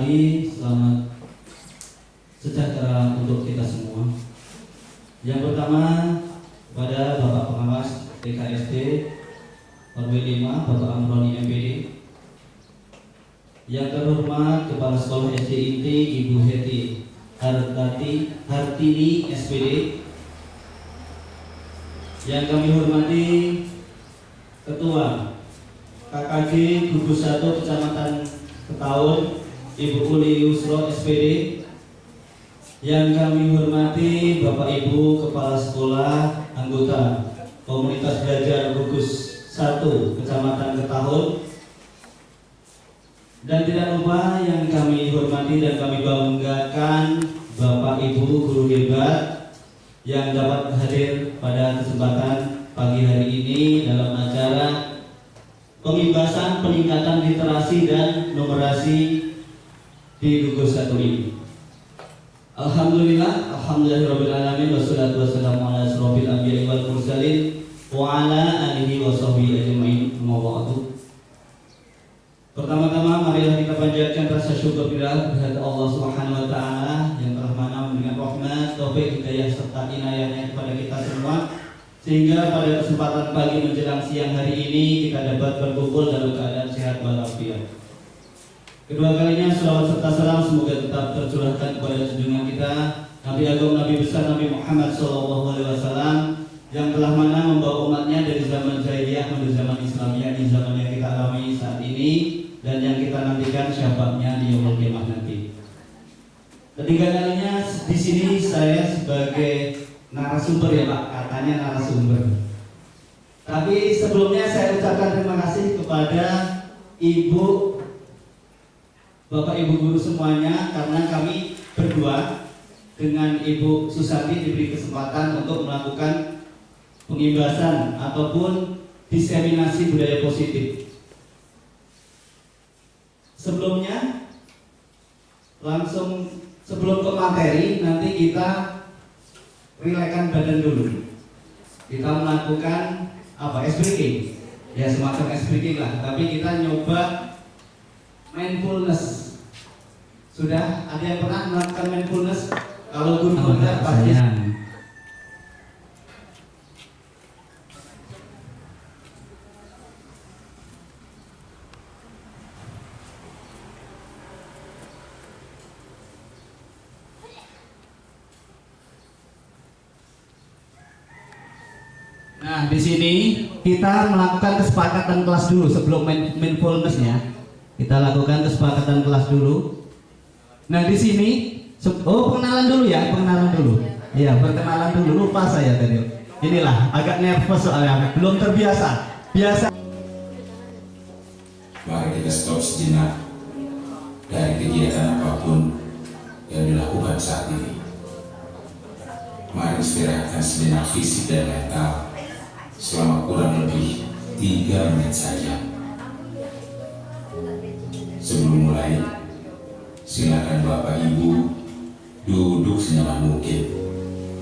pagi, selamat sejahtera untuk kita semua. Yang pertama kepada Bapak Pengawas TKSD RW 5 Bapak Amroni MPD. Yang terhormat Kepala Sekolah SD Inti Ibu Heti Hartini SPD. Yang kami hormati Ketua KKG Gugus 1 Kecamatan Ketaun Ibu Uli Yusro SPD. Yang kami hormati Bapak Ibu Kepala Sekolah anggota Komunitas Belajar Gugus 1 Kecamatan Ketaun. Dan tidak lupa yang kami hormati dan kami banggakan Bapak Ibu guru hebat yang dapat hadir pada kesempatan pagi hari ini dalam acara pengimbasan peningkatan literasi dan numerasi di Gugus 1 ini. Alhamdulillah, alhamdulillahirabbil alamin wassalatu wassalamu ala asrofil anbiya'i wal mursalin wa ala alihi wa sahbihi ajma'in. Amma ba'du. Pertama-tama marilah kita panjatkan rasa syukur kehadirat Allah Subhanahu wa taala yang telah memberikan rahmat, taufik, hidayah serta inayahnya kepada kita semua, sehingga pada kesempatan pagi menjelang siang hari ini kita dapat berkumpul dalam keadaan sehat walafiat. Kedua kalinya salawat serta salam semoga tetap tercurahkan kepada junjungan kita Nabi Agung Nabi besar Nabi Muhammad SAW yang telah membawa umatnya dari zaman jahiliyah menuju zaman Islamiyah di zaman yang kita alami saat ini dan yang kita nantikan syafaatnya di yaumul qiyamah nanti. Ketiga kalinya di sini saya sebagai narasumber ya Pak, katanya narasumber. Tapi sebelumnya saya ucapkan terima kasih kepada Ibu Bapak Ibu guru semuanya karena kami berdua dengan Ibu Susati diberi kesempatan untuk melakukan pengimbasan ataupun diseminasi budaya positif. Sebelumnya langsung sebelum ke materi nanti kita relaxkan badan dulu. Kita melakukan ice breaking. Ya semacam ice breaking lah, tapi kita nyoba mindfulness. Sudah ada yang pernah melakukan mindfulness? Kalau guru kita pasti. Nah, di sini kita melakukan kesepakatan kelas dulu sebelum mindfulnessnya. Kita lakukan kesepakatan kelas dulu. Nah, di sini pengenalan dulu ya, pengenalan dulu. Iya, perkenalan dulu. Lupa saya tadi. Inilah agak nervous soalnya, belum terbiasa. Biasa. Mari kita stop sejenak dari kegiatan apapun yang dilakukan saat ini. Mari istirahatkan sejenak fisik dan mental selama kurang lebih 3 menit saja. Sebelum mulai, silakan Bapak Ibu duduk senyaman mungkin.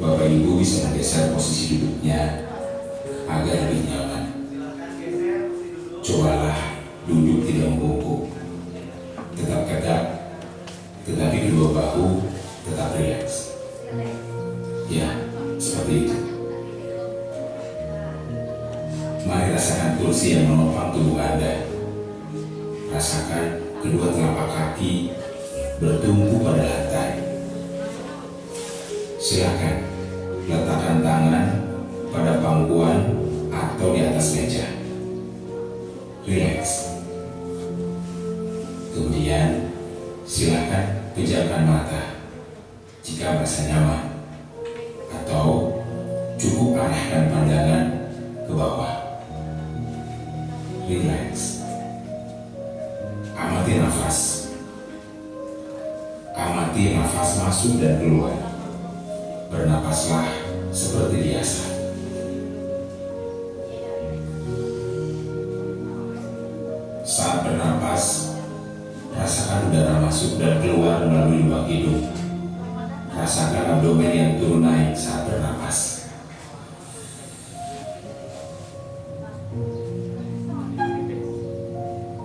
Bapak Ibu bisa menggeser posisi duduknya agar lebih nyaman. Cobalah duduk tidak membungkuk, tetap tegak, tetapi kedua bahu tetap rileks. Ya, seperti itu. Mari rasakan kursi yang menopang tubuh Anda. Rasakan kedua telapak kaki bertumpu pada lantai. Silakan letakkan tangan pada pangkuan atau di atas meja. Rileks. Kemudian silakan pejamkan mata jika merasa nyaman, atau cukup arahkan pandangan ke bawah. Rileks. Amati nafas. Amati nafas masuk dan keluar. Bernapaslah seperti biasa. Saat bernapas, rasakan udara masuk dan keluar melalui lubang hidung. Rasakan abdomen yang turun naik saat bernapas.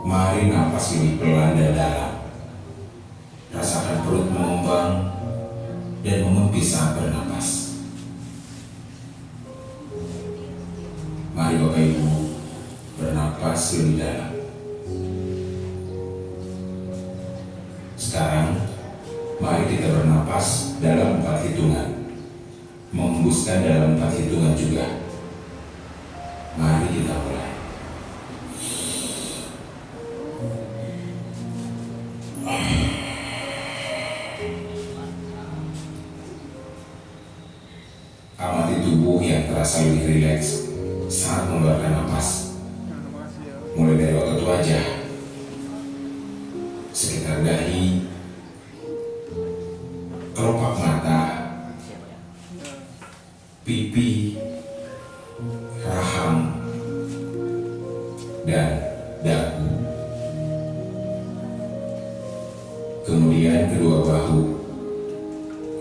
Mari napas lebih pelan dan dalam. Mari Bapak Ibu bernapas lebih dalam. Sekarang mari kita bernapas dalam 4 hitungan, menghembuskan dalam 4 hitungan juga. Mari kita mulai. Amati tubuh yang terasa lebih rileks saat mengeluarkan napas, mulai dari otot wajah, sekitar dahi, kelopak mata, pipi, rahang, dan dagu. Kemudian kedua bahu,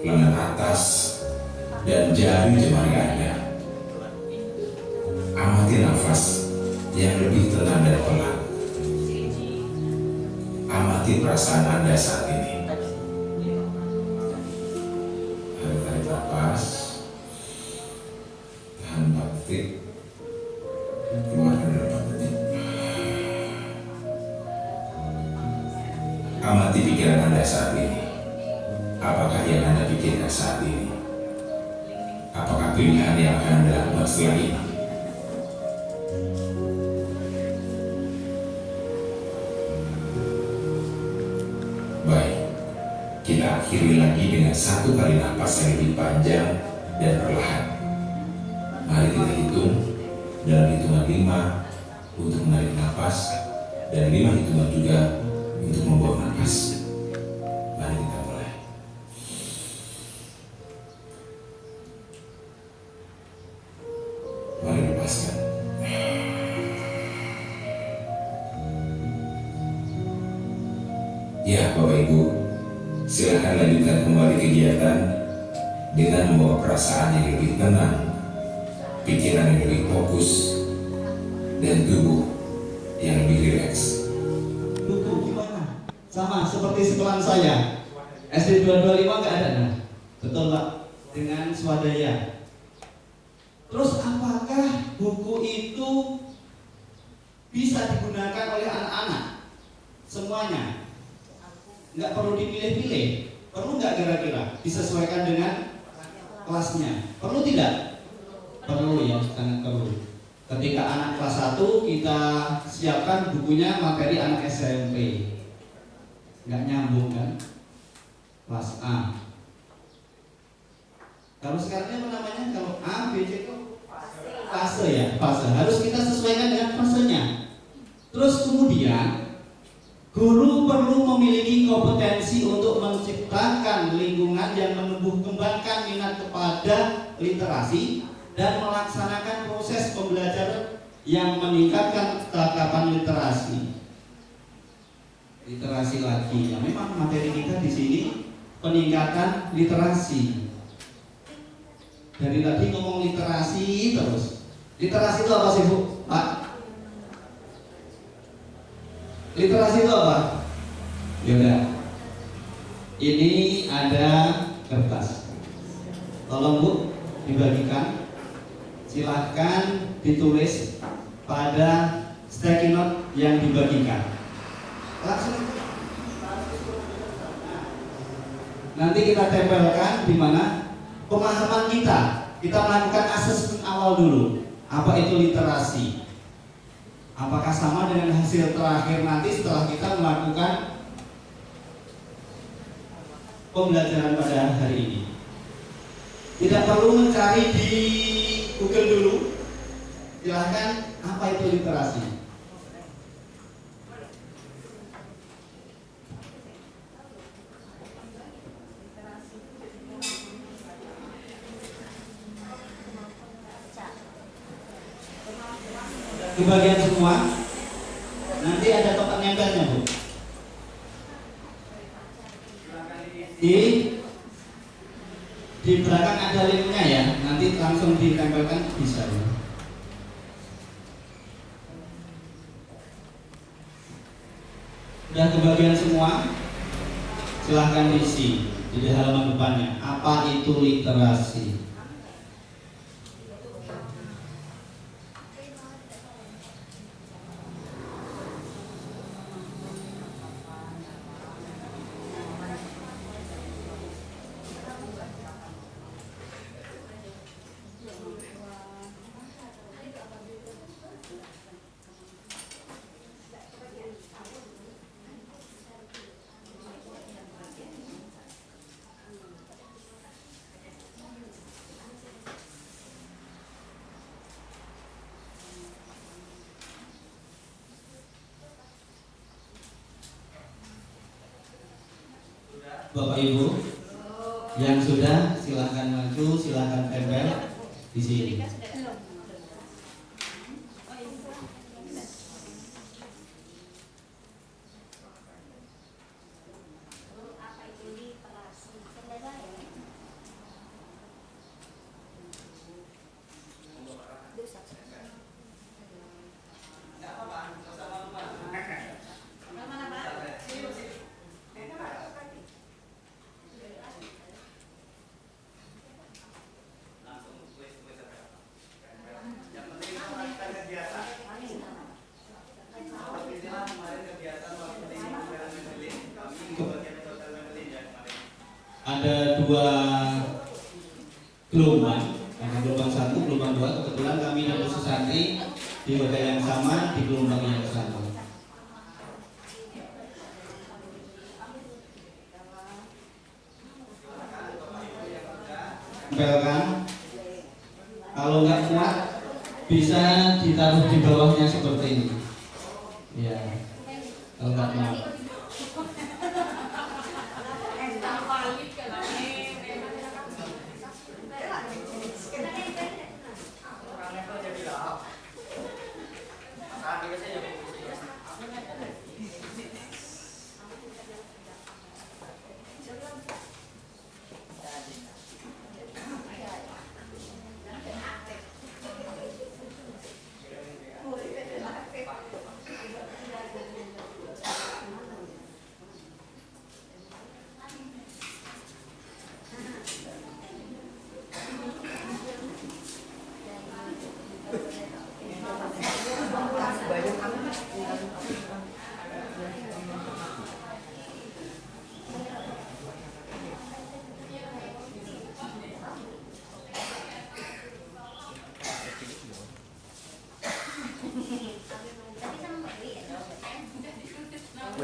lengan atas, dan jari jemari Anda. Amati nafas yang lebih tenang dan pelan. Amati perasaan Anda saat ini. Tarik nafas, tahan 4 detik, keluarkan dalam 4 detik. Amati pikiran Anda saat ini. Apakah yang Anda pikirkan saat ini? Apakah pilihan yang akan Anda lakukan setelah ini? Baik, kita akhiri lagi dengan 1 kali napas yang lebih panjang dan perlahan. Mari kita hitung dalam hitungan 5 untuk menarik napas dan 5 hitungan juga untuk membuang napas. Mari kita mulai. Mari lepaskan. Ya Bapak Ibu, silakan lanjutkan kembali kegiatan dengan membawa perasaan yang lebih tenang, pikiran yang lebih fokus, dan tubuh yang lebih rileks. Buku gimana? Sama seperti sekolah saya. SD 225 nggak ada, nah. Betul Pak? Dengan swadaya. Terus apakah buku itu bisa digunakan oleh anak-anak? Semuanya? Nggak perlu dipilih-pilih. Perlu nggak kira-kira? Disesuaikan dengan kelasnya. Perlu tidak? Perlu ya, sangat perlu. Ketika anak kelas 1 kita siapkan bukunya materi anak SMP. Nggak nyambung kan? Kelas A. Kalau sekarang apa namanya? Kalau A, B, C itu fase ya, fase. Harus kita sesuaikan dengan fasenya. Terus kemudian guru perlu memiliki kompetensi untuk menciptakan lingkungan yang menumbuh kembangkan minat kepada literasi dan melaksanakan proses pembelajaran yang meningkatkan tatapan literasi. Literasi lagi, ya memang materi kita di sini peningkatan literasi. Dari tadi ngomong literasi terus. Literasi itu apa sih Bu? Pak? Literasi itu apa? Yaudah. Ini ada kertas. Tolong Bu, dibagikan. Silahkan ditulis pada sticky note yang dibagikan. Langsung. Nanti kita tempelkan di mana? Pemahaman kita. Kita melakukan asesmen awal dulu. Apa itu literasi? Apakah sama dengan hasil terakhir nanti setelah kita melakukan pembelajaran pada hari ini? Tidak perlu mencari di Google dulu. Silahkan, apa itu literasi? Kebagian semua. Nanti ada tempat nempelnya Bu. Di belakang ada linknya ya. Nanti langsung ditempelkan bisa ya. Udah kebagian semua. Silahkan diisi di halaman depannya. Apa itu literasi? Bapak Ibu yang sudah silahkan maju, silahkan tempel di sini. Ada dua gelombang, ada gelombang 1, gelombang 2. Kebetulan kami dan khusus santri di hotel yang sama, di gelombang yang sama. Tempelkan. Kalau nggak kuat, bisa ditaruh di bawahnya seperti ini. Ya, kalau nggak kuat.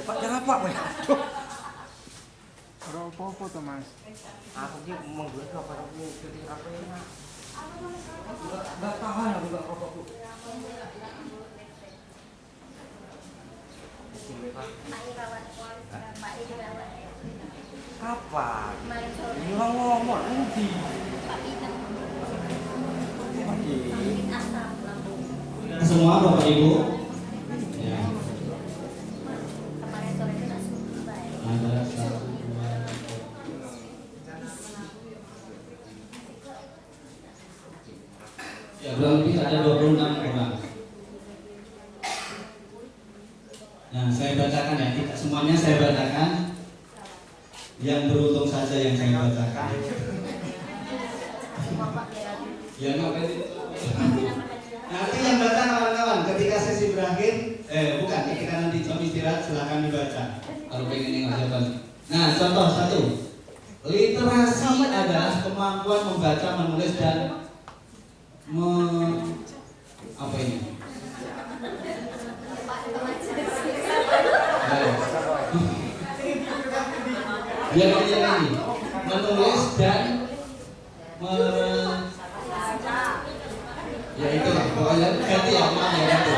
Pak jangan Pak, aduh. Kalau apa tuh Mas? Aku sih menggunakan apa ini syuting apa ini Mas? Enggak tahan aku enggak rokok tuh. Kapan? Ini ngomong nanti. Semua Bapak Ibu. Ya. Ada 1, 2, ya kurang lebih ada 26 orang. Nah, saya bacakan ya, tidak semuanya saya bacakan. Yang beruntung saja yang saya bacakan. Ya ngapain itu? Nanti yang baca kawan-kawan ketika sesi berakhir, bukan, ketika nanti jam istirahat silakan dibaca. Kalau pengen ingat jawaban. Nah, contoh 1. Literasi adalah kemampuan membaca, menulis dan apa ini? Biar ini menulis dan ya itu lah, pokoknya ganti ya, maaf ya ganti.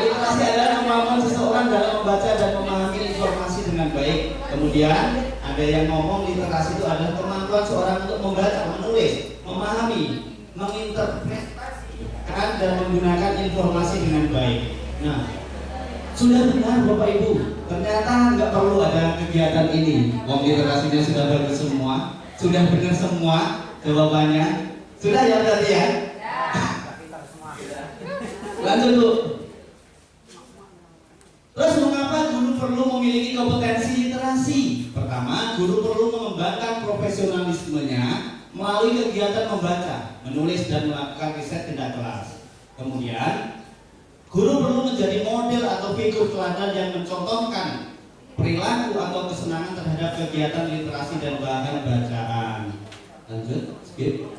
Literasi adalah kemampuan seseorang dalam membaca dan memahami informasi dengan baik. Kemudian ada yang ngomong literasi itu adalah kemampuan seorang untuk membaca, menulis, memahami, menginterpretasikan dan menggunakan informasi dengan baik. Nah, sudah benar Bapak Ibu, ternyata nggak perlu ada kegiatan ini. Wong literasinya sudah bagus semua, sudah benar semua jawabannya. Sudah ya berarti ya? Lanjut Bu. Terus mengapa guru perlu memiliki kompetensi literasi? Pertama, guru perlu mengembangkan profesionalismenya melalui kegiatan membaca, menulis dan melakukan riset tindak kelas. Kemudian, guru perlu menjadi model atau figur teladan yang mencontohkan perilaku atau kesenangan terhadap kegiatan literasi dan bahan bacaan. Lanjut, skip.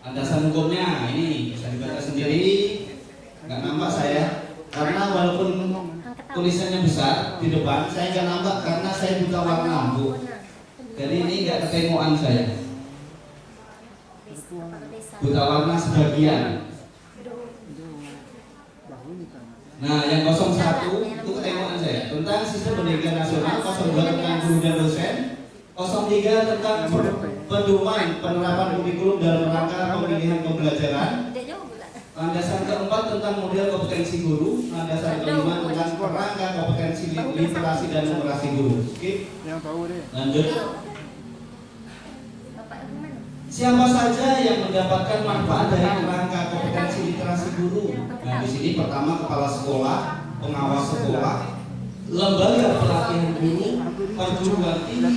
Landasan hukumnya ini bisa dibaca sendiri, nggak nampak saya, karena walaupun tulisannya besar di depan, saya nggak nampak karena saya buta warna Bu. Jadi ini nggak ketemuan saya, buta warna sebagian. Nah, yang 01 itu ketemuan saya tentang sistem pendidikan nasional, 02 tentang guru dan dosen, 03 tentang pedoman penerapan kurikulum dalam rangka pemilihan pembelajaran. Landasan keempat tentang model kompetensi guru. Landasan kelima tentang kerangka kompetensi literasi dan numerasi guru. Oke. Yang tahu deh. Lanjut. Siapa saja yang mendapatkan manfaat dari kerangka kompetensi literasi guru? Nah, di sini pertama kepala sekolah, pengawas sekolah, lembaga pelatihan guru, perguruan tinggi,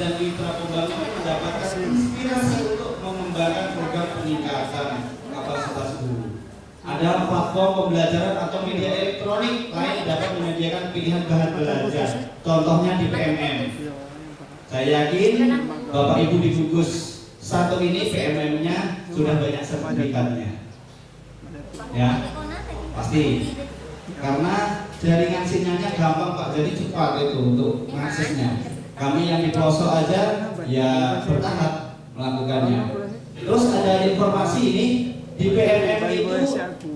dan mitra pembangunan mendapatkan inspirasi untuk mengembangkan program peningkatan kapasitas guru. Ada platform pembelajaran atau media elektronik lain dapat menyediakan pilihan bahan belajar. Contohnya di PMM. Saya yakin Bapak Ibu di gugus satu ini PMM-nya sudah banyak sertifikatnya. Ya, pasti. Karena jaringan sinyalnya gampang Pak, jadi cepat itu untuk mengaksesnya. Kami yang di pelosok aja ya bertahap melakukannya. Terus ada informasi ini di PMM itu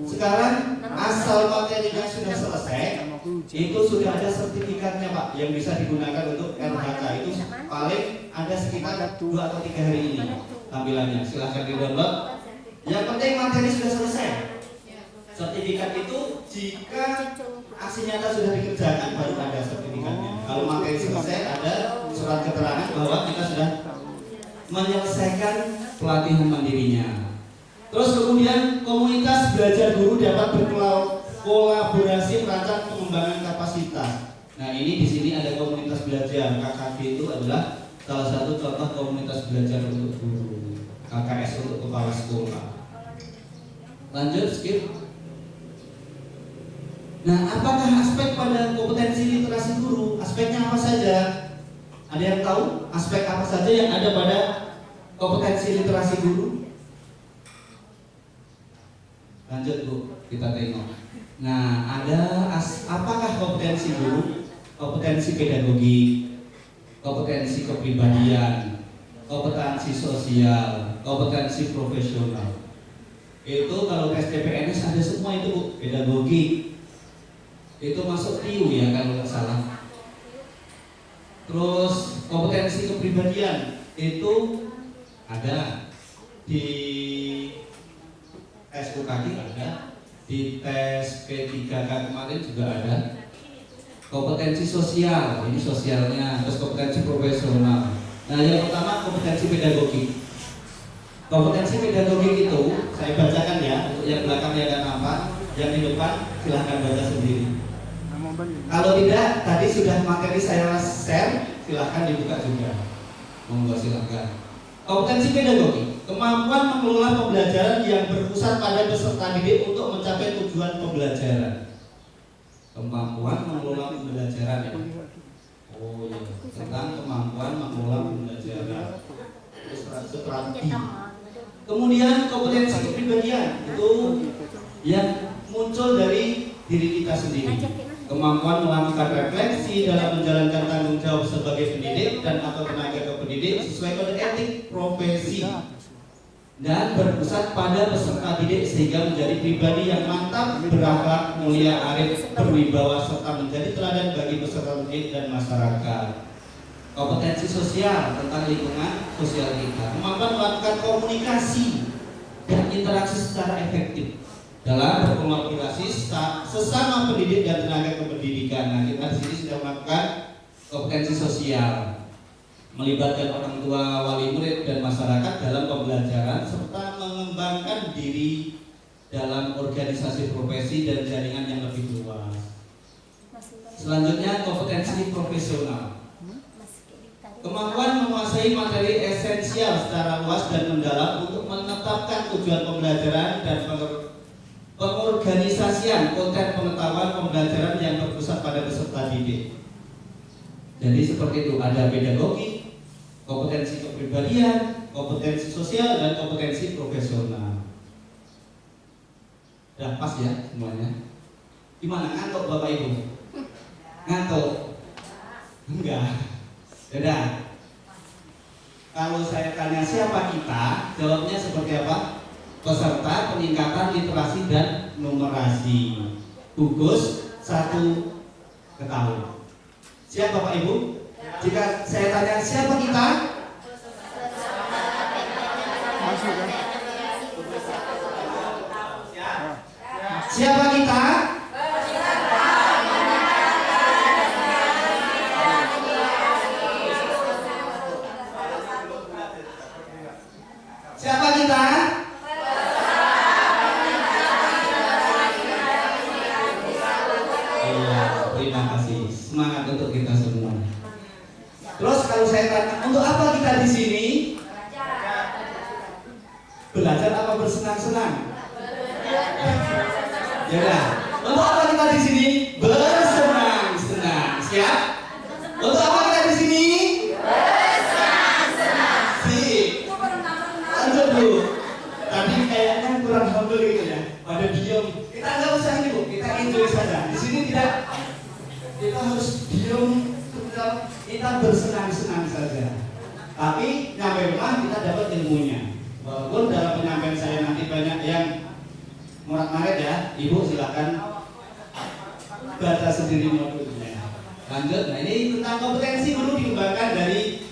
sekarang asal materinya sudah selesai, itu sudah ada sertifikatnya Pak yang bisa digunakan untuk LHK. Itu paling ada sekitar 2 atau 3 hari ini tampilannya. Silahkan di download. Yang penting materi sudah selesai. Sertifikat itu jika aksi nyata sudah dikerjakan baru ada sertifikatnya. Kalau materi selesai ada surat keterangan bahwa kita sudah menyelesaikan pelatihan mandirinya. Terus kemudian komunitas belajar guru dapat berkolaborasi merancang pengembangan kapasitas. Nah ini di sini ada komunitas belajar. KKB itu adalah salah satu contoh komunitas belajar untuk guru. KKS untuk kepala sekolah. Lanjut skip. Nah apakah aspek pada kompetensi literasi guru? Aspeknya apa saja? Ada yang tahu aspek apa saja yang ada pada kompetensi literasi guru? Lanjut Bu, kita tengok. Nah, apakah kompetensi guru? Kompetensi pedagogik, kompetensi kepribadian, kompetensi sosial, kompetensi profesional. Itu kalau tes TPNS ada semua itu Bu. Pedagogik itu masuk TIU ya kalau nggak salah. Terus kompetensi kepribadian itu ada di tes UKG ada, di tes P3K kemarin juga ada. Kompetensi sosial, ini sosialnya, terus kompetensi profesional. Nah yang pertama kompetensi pedagogik. Kompetensi pedagogik itu saya bacakan ya, untuk yang belakang ya kan apa, yang di depan silahkan baca sendiri. Kalau tidak, tadi sudah materi saya share, silahkan dibuka juga. Monggo silahkan. Kompetensi pedagogik, kemampuan mengelola pembelajaran yang berpusat pada peserta didik untuk mencapai tujuan pembelajaran. Kemampuan mengelola pembelajaran ya. Oh iya, tentang kemampuan mengelola pembelajaran. Strategi. Kemudian kompetensi kepribadian itu yang muncul dari diri kita sendiri. Kemampuan melakukan refleksi dalam menjalankan tanggung jawab sebagai pendidik dan atau tenaga kependidik sesuai kode etik profesi dan berpusat pada peserta didik sehingga menjadi pribadi yang mantap, berakhlak, mulia, arif, berwibawa serta menjadi teladan bagi peserta didik dan masyarakat. Kompetensi sosial tentang lingkungan sosial kita, kemampuan melakukan komunikasi dan interaksi secara efektif dalam berkolaborasi sesama pendidik dan tenaga kependidikan. Nah, kita di sini sudah melakukan kompetensi sosial, melibatkan orang tua, wali murid dan masyarakat dalam pembelajaran serta mengembangkan diri dalam organisasi profesi dan jaringan yang lebih luas. Selanjutnya kompetensi profesional. Kemampuan menguasai materi esensial secara luas dan mendalam untuk menetapkan tujuan pembelajaran dan pengorganisasian konten pengetahuan pembelajaran yang berpusat pada peserta didik. Jadi seperti itu, ada pedagogi, kompetensi kepribadian, kompetensi sosial, dan kompetensi profesional. Udah pas ya semuanya? Gimana, ngantuk Bapak Ibu? Ngantuk? Enggak. Udah. Kalau saya tanya siapa kita, jawabnya seperti apa? Peserta peningkatan literasi dan numerasi gugus 1 ke tahun. Siap Bapak Ibu? Jika saya tanya siapa kita? Masuk kan? Siapa kita? Siapa kita? Iya, terima kasih. Semangat untuk kita semua. Terus kalau saya tanya, untuk apa kita di sini? Belajar apa bersenang-senang? Ya udah. Untuk apa kita di sini? Bersenang-senang. Siap? Untuk apa kita di sini? Bersenang-senang. Sip. Lanjut dulu. Tadi kayaknya kurang humble gitu ya. Pada diam. Kita nggak usah ini bu. Kita enjoy saja. Di sini tidak. Kita harus diam. Kita bersenang-senang saja. Tapi nyampe rumah kita dapat ilmunya. Walaupun dalam penyampaian saya nanti banyak yang morat-marit ya, Ibu silakan baca sendiri modulnya. Lanjut, nah ini tentang kompetensi guru dikembangkan dari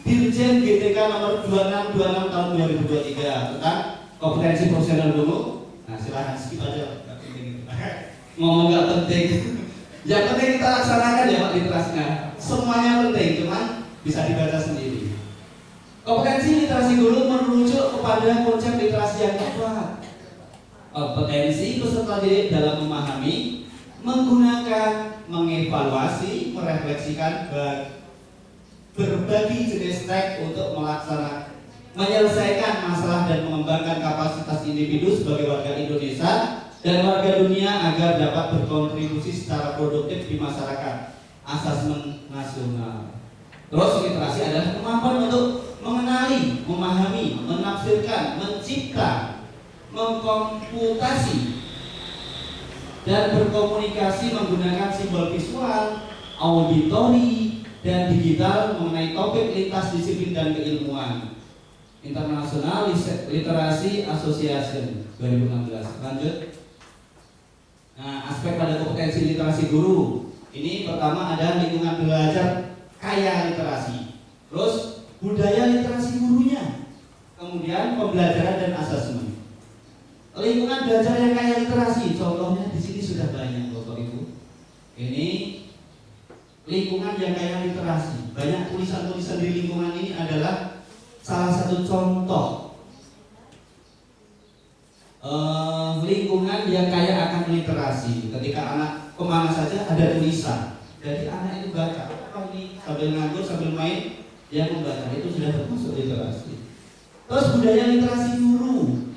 Dirjen GTK nomor 2626 tahun 2023 tentang kompetensi profesional guru. Nah silakan skip aja, ngomong nggak penting. Yang penting kita laksanakan ya Pak literasinya. Semuanya penting, cuman bisa dibaca sendiri. Kompetensi literasi guru merujuk kepada konsep literasi yang tepat. Kompetensi peserta didik dalam memahami, menggunakan, mengevaluasi, merefleksikan berbagai jenis teks untuk menyelesaikan masalah dan mengembangkan kapasitas individu sebagai warga Indonesia dan warga dunia agar dapat berkontribusi secara produktif di masyarakat. Asesmen nasional. Terus literasi adalah kemampuan untuk mengenali, memahami, menafsirkan, mencipta, mengkomputasi, dan berkomunikasi menggunakan simbol visual, auditori, dan digital mengenai topik lintas disiplin dan keilmuan. International Literacy Association 2016. Lanjut. Nah, aspek pada kompetensi literasi guru. Ini pertama ada lingkungan belajar kaya literasi. Terus budaya literasi gurunya. Kemudian pembelajaran dan asesmen. Lingkungan belajar yang kaya literasi, contohnya di sini sudah banyak Bapak Ibu. Ini lingkungan yang kaya literasi. Banyak tulisan-tulisan di lingkungan ini adalah salah satu contoh lingkungan yang kaya akan literasi. Ketika anak kemana saja ada tulisan, jadi anak itu baca. Apa ini sambil nganggur sambil main, dia membaca, itu sudah termasuk literasi. Terus budaya literasi guru.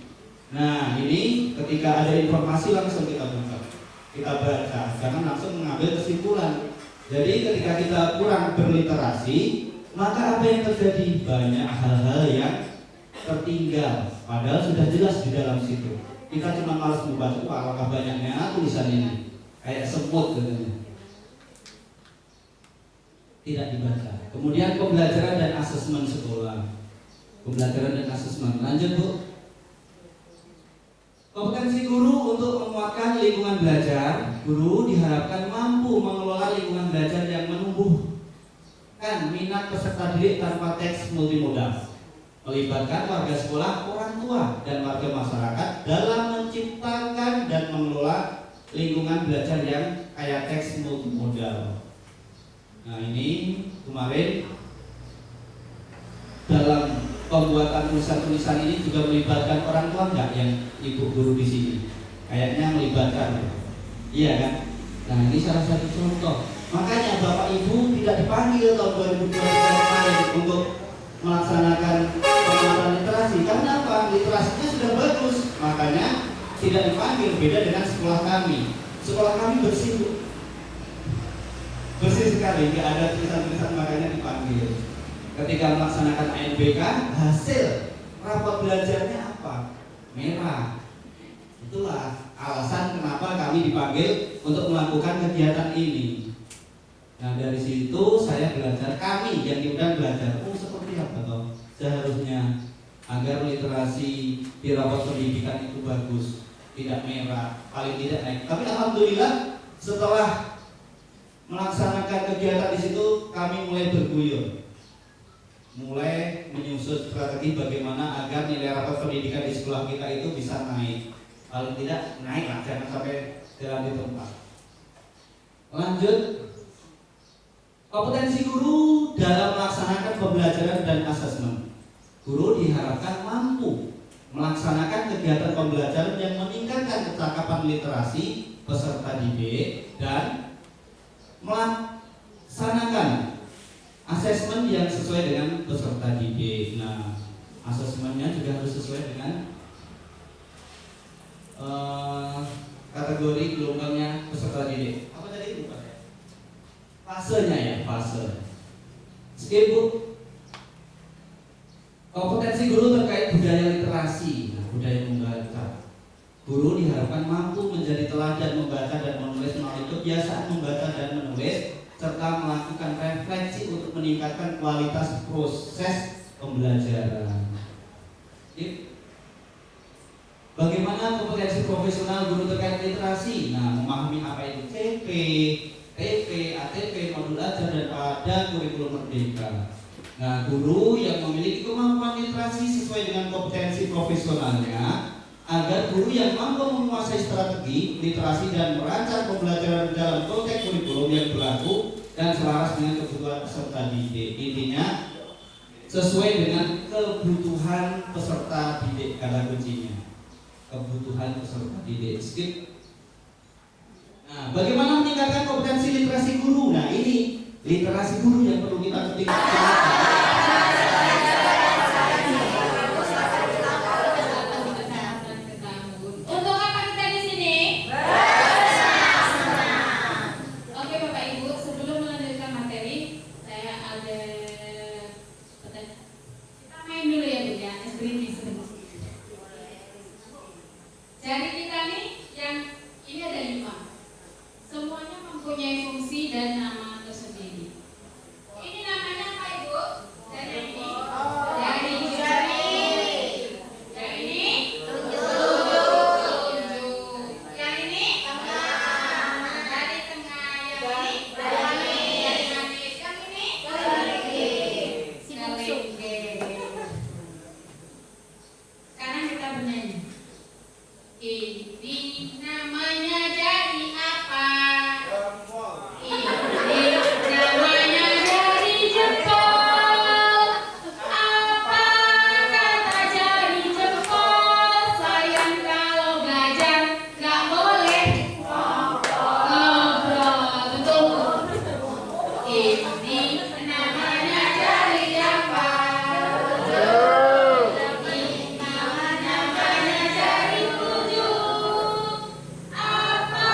Nah ini ketika ada informasi langsung kita buka, kita baca, jangan langsung mengambil kesimpulan. Jadi ketika kita kurang berliterasi, maka apa yang terjadi? Banyak hal-hal yang tertinggal, padahal sudah jelas di dalam situ. Kita cuma malas membaca, alangkah banyaknya tulisan ini, kayak semut katanya. Tidak dibaca. Kemudian pembelajaran dan asesmen sekolah. Pembelajaran dan asesmen. Lanjut Bu. Kompetensi guru untuk menguatkan lingkungan belajar. Guru diharapkan mampu mengelola lingkungan belajar yang menumbuhkan minat peserta didik tanpa teks multimodal, melibatkan warga sekolah, orang tua, dan warga masyarakat dalam menciptakan dan mengelola lingkungan belajar yang kaya teks multimodal. Nah ini kemarin dalam pembuatan tulisan-tulisan ini juga melibatkan orang tua enggak yang ibu guru di sini? Kayaknya melibatkan, iya kan? Nah ini salah satu contoh. Makanya Bapak Ibu tidak dipanggil tahun 2022 kemarin untuk melaksanakan penguatan literasi. Karena apa? Literasinya sudah bagus, makanya tidak dipanggil. Beda dengan sekolah kami. Sekolah kami bersih sekali, tidak ada tulisan-tulisan, makanya dipanggil. Ketika melaksanakan ANBK, hasil rapot belajarnya apa? Merah. Itulah alasan kenapa kami dipanggil untuk melakukan kegiatan ini. Nah dari situ saya belajar, kami yang diundang belajar, seperti apa toh seharusnya agar literasi di rapot pendidikan itu bagus, tidak merah, paling tidak naik. Tapi alhamdulillah setelah melaksanakan kegiatan di situ kami mulai berguyur, mulai menyusun strategi bagaimana agar nilai rapot pendidikan di sekolah kita itu bisa naik. Kalau tidak naik lah, jangan sampai jalan di tempat. Lanjut, kompetensi guru dalam melaksanakan pembelajaran dan asesmen. Guru diharapkan mampu melaksanakan kegiatan pembelajaran yang meningkatkan kecakapan literasi peserta didik dan melaksanakan asesmen yang sesuai dengan peserta didik. Nah, asesmennya juga harus sesuai dengan kategori gelombangnya peserta didik. Apa tadi lupa ya? Fasenya ya, fase. Skip Bu. Kompetensi guru terkait budaya literasi. Nah, budaya membaca. Guru diharapkan mampu menjadi teladan membaca dan menulis melalui kebiasaan membaca dan menulis serta melakukan refleksi untuk meningkatkan kualitas proses pembelajaran. Bagaimana kompetensi profesional guru terkait literasi? Nah, memahami apa itu CP, TP, ATP, modul ajar dan pada kurikulum merdeka. Nah, guru yang memiliki kemampuan literasi sesuai dengan kompetensi profesionalnya, agar guru yang mampu menguasai strategi literasi dan merancang pembelajaran dalam konteks kurikulum yang berlaku dan selaras dengan kebutuhan peserta didik. Intinya sesuai dengan kebutuhan peserta didik, kata kuncinya. Kebutuhan peserta didik. Skip. Nah, bagaimana meningkatkan kompetensi literasi guru? Nah, ini literasi guru yang perlu kita ketingkatkan. Untuk apa kita di sini? Oke Bapak Ibu, sebelum melanjutkan materi, saya ada kita main dulu ya Bu ya, es krim sebentar. Jadi kita nih yang ini ada 5. Semuanya mempunyai fungsi dan nama tersendiri. Ini namanya apa Ibu? Dari ini. Dari jari. Yang ini. Telunjuk. Yang ini. Dari tengah. Yang ini. Dari manis. Yang ini. Kelingking. Sekarang kita bernyanyi. Ini namanya jari apa? Ini namanya jari jempol. Apa kata jari jempol? Sayang kalau belajar gak boleh ngobrol. Betul. Ini namanya jari apa? Namanya jari telunjuk. Apa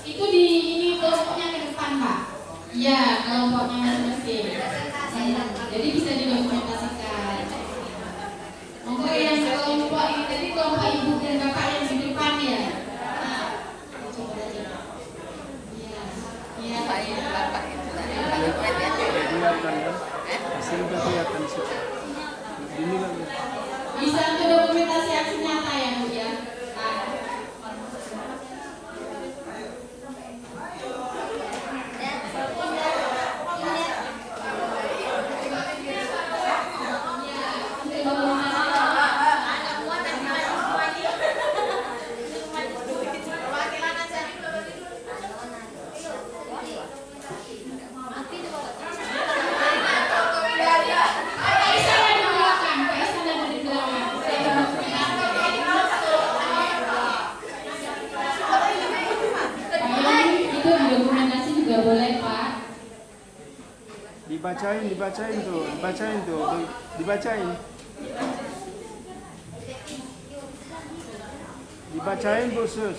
Itu di ini kelompoknya ke depan, Pak. Iya, kelompoknya masing-masing. Jadi bisa didokumentasikan. Monggo yang kelompok ini tadi kelompok ibu dan bapak yang di depan ya. Nah, coba aja. Iya, iya Pak ya. Kelihatan kan? Hasilnya kelihatan sih. Ini kan. Bisa untuk dokumentasi aksi nyata ya Bu ya. Dibacain Bu Sus.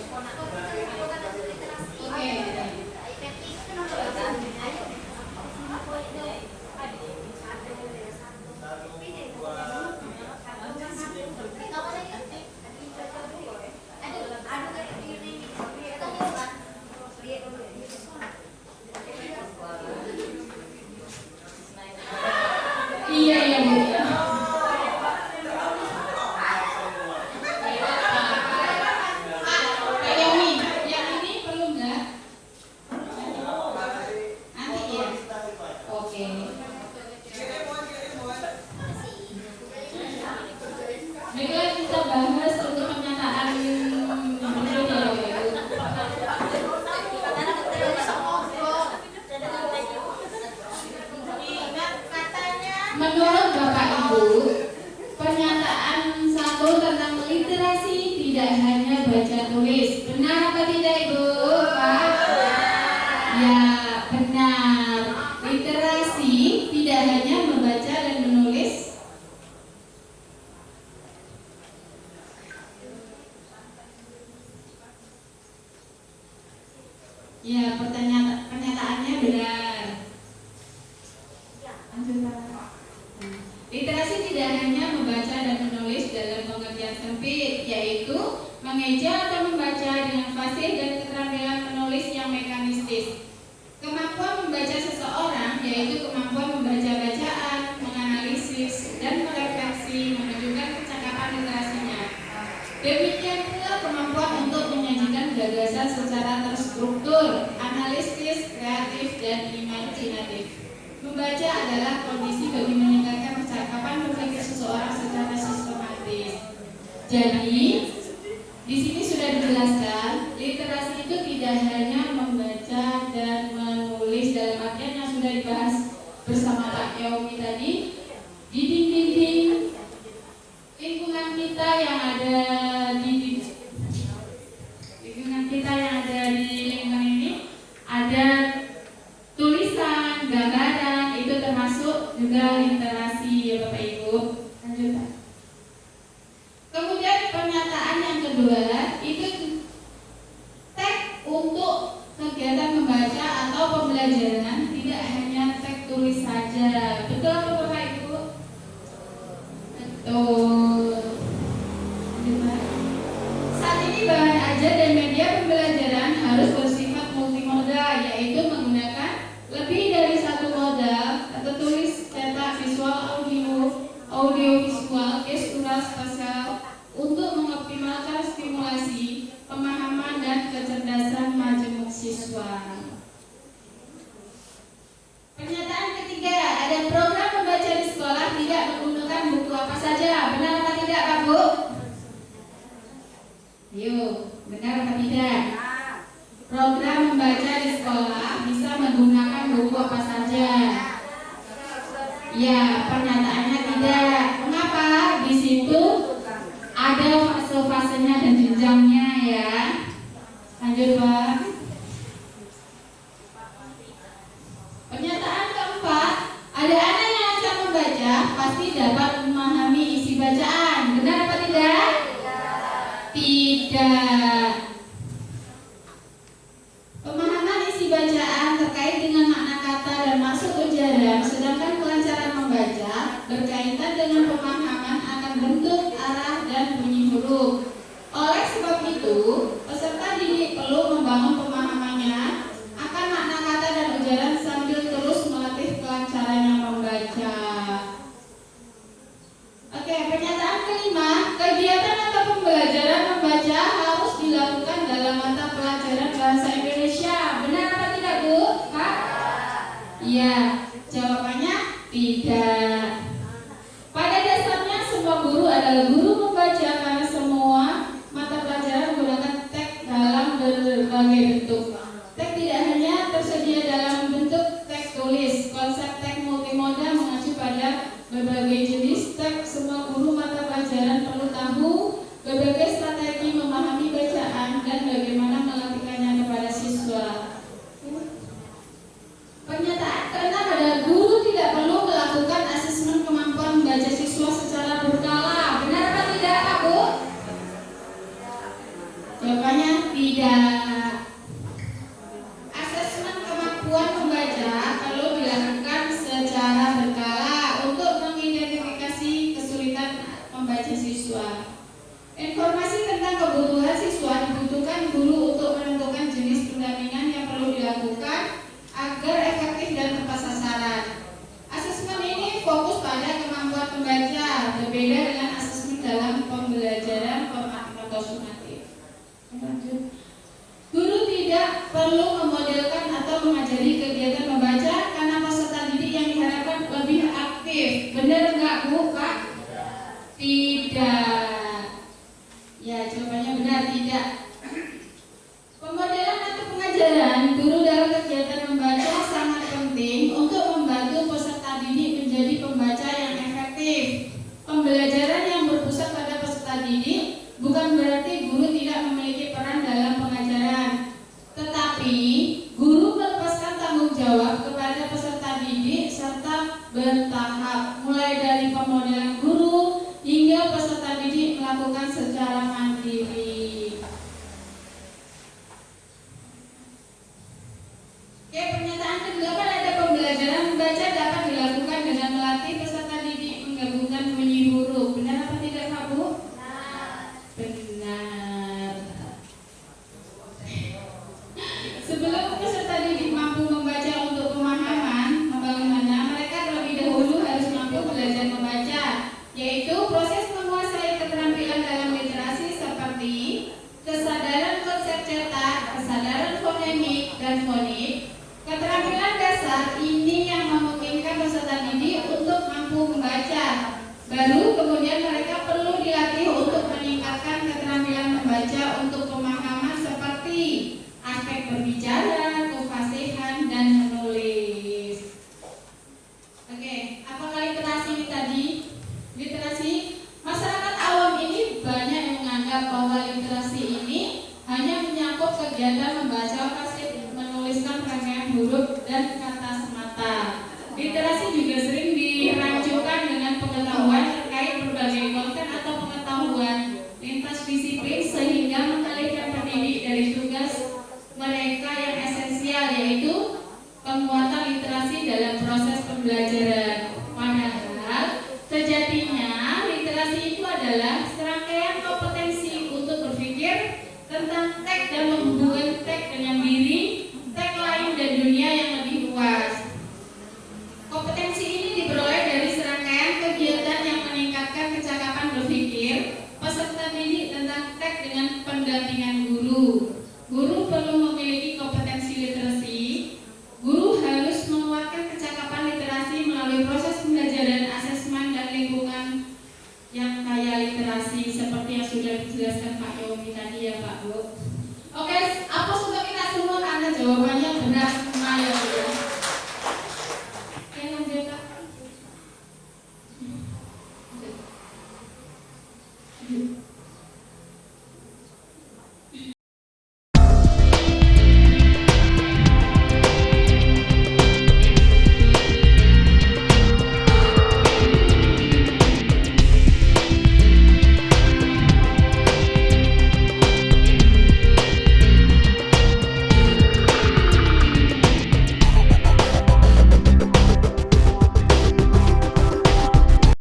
Iya ya Bu. Menurut Bapak Ibu, pernyataan 1 tentang literasi tidak hanya baca tulis. Benar apa tidak Ibu? Pak? Ya, benar. Literasi tidak hanya membaca dan menulis. Ya, pernyataannya benar. Lanjut Pak. Literasi tidak hanya membaca dan menulis dalam pengertian sempit, yaitu mengeja atau membaca dengan fasih dan keterampilan menulis yang mekanistis. Kemampuan membaca seseorang yaitu kemampuan membaca bacaan, menganalisis, dan merefleksi menunjukkan kecakapan literasinya. Demikian pula kemampuan untuk menyajikan gagasan secara terstruktur, analitis, kreatif, dan imajinatif. Membaca adalah kondisi bagi meningkatkan percakapan berpikir seseorang secara sistematis. Jadi, di sini sudah dijelaskan, literasi itu tidak hanya membaca dan menulis dalam artian yang sudah dibahas bersama Pak Yomi tadi, di dinding-dinding lingkungan kita yang ada di lingkungan ini ada tulisan, gambaran, itu termasuk juga literasi ya Bapak Ibu. Lanjut Pak. Kemudian pernyataan yang kedua itu teks untuk kegiatan membaca atau pembelajaran tidak hanya teks tulis saja. Betul apa Bapak Ibu? Betul. Lanjut Pak. Saat ini bahan ajar dan media pembelajaran harus bersifat multimodal, yaitu menggunakan lebih dari satu modal atau tulis, cetak, visual, audio visual, gestural, spasial untuk mengoptimalkan stimulasi, pemahaman, dan kecerdasan majemuk siswa. Pernyataan ketiga, ada program membaca di sekolah tidak menggunakan buku apa saja. Benar atau tidak Pak Bu? Yuk, benar atau tidak? Program membaca di sekolah bisa menggunakan buku apa saja? Ya, pernyataannya tidak. Mengapa? Di situ ada fase-fasenya dan jenjangnya ya. Lanjut Pak. Pernyataan keempat, ada anak yang lancar membaca pasti dapat memahami isi bacaan. Benar apa tidak? Tidak. akurasi bacaan terkait dengan makna kata dan maksud ujaran, sedangkan kelancaran membaca berkaitan dengan pemahaman akan bentuk, arah, dan bunyi huruf. Oleh sebab itu, peserta didik perlu membangun pemahamannya akan makna kata dan ujaran sambil terus melatih kelancarannya membaca. Oke, pernyataan kelima, kegiatan atau pembelajaran membaca harus dilakukan dalam mata pelajaran bahasa Indonesia. Benar apa tidak, Bu? Kak? Iya, jawabannya tidak. Pada dasarnya semua guru adalah guru membaca karena semua mata pelajaran menggunakan teks dalam berbagai bentuk. Teks tidak hanya tersedia dalam bentuk teks tulis. Konsep teks multimoda mengacu pada berbagai jenis teks. Semua guru mata pelajaran perlu tahu berbagai strategi memahami bacaan dan bagaimana melatihkannya kepada siswa. Pernyataan keenam adalah guru tidak perlu melakukan asesmen kemampuan membaca siswa secara berkala. Benar apa tidak, Pak, Bu? Jawabannya tidak. Asesmen kemampuan membaca perlu dilakukan secara berkala untuk mengidentifikasi kesulitan membaca siswa. Informasi tentang kebutuhan siswa dibutuhkan guru untuk menentukan jenis pendampingan yang perlu dilakukan agar efektif dan tepat sasaran. Asesmen ini fokus pada kemampuan membaca, berbeda dengan asesmen dalam pembelajaran formatif atau sumatif. Guru tidak perlu memodelkan atau mengajari kegiatan membaca karena peserta didik yang diharapkan lebih aktif. Benar enggak, Bu, Pak? Tidak. Ya, jawabannya benar, tidak. Pemodelan atau pengajaran guru dalam kegiatan membaca sangat penting untuk membantu peserta didik menjadi pembaca yang efektif. Pembelajaran yang berpusat pada peserta didik bukan berarti guru tidak memiliki peran dalam pengajaran, tetapi guru melepaskan tanggung jawab kepada peserta didik serta bertahap, mulai dari pemodelan guru hingga peserta didik melakukan secara mandiri. Oke, pernyataan ke-8 ada pembelajaran membaca dapat dilakukan dengan melatih peserta didik menggabungkan bunyi huruf. Benar apa tidak, Pak, Bu? Benar. Sebelum peserta didik mampu membaca untuk pemahaman, bagaimana mereka terlebih dahulu harus mampu belajar membaca, yaitu proses menguasai keterampilan dalam literasi seperti kesadaran konsep cetak, kesadaran fonemik dan fonik. Keterampilan dasar ini yang memungkinkan peserta didik untuk mampu membaca. Baru kemudian mereka perlu dilatih untuk meningkatkan keterampilan membaca untuk pemahaman seperti aspek berbicara, kefasihan, dan menulis. Oke, apakah literasi ini tadi? Literasi, masyarakat awam ini banyak yang menganggap bahwa literasi ini hanya menyangkut kegiatan membaca, menuliskan rangkaian huruf dan kata semata. Literasi juga sering dirancukan dengan pengetahuan terkait berbagai konten atau pengetahuan lintas disiplin sehingga mengalihkan pendidik dari tugas mereka yang esensial, yaitu penguatan literasi dalam proses pembelajaran. Padahal sejatinya literasi itu adalah serangkaian kompetensi untuk berpikir tentang teks dan menghubungkan teks dengan diri, teks lain, dan dunia yang lebih luas. Kompetensi ini diperoleh dari serangkaian kegiatan yang meningkatkan kecakapan berpikir peserta didik tentang teks dengan pendampingan guru. Guru perlu memiliki kompetensi literasi. Guru harus menguatkan kecakapan literasi melalui proses pembelajaran, asesmen, dan lingkungan yang kaya literasi seperti yang sudah dijelaskan Pak Yomi tadi, ya, Pak, Bu. Oke, apa sudah kita semua karena jawabannya benar semua, ya, Bu. Oke, lanjut, Kak.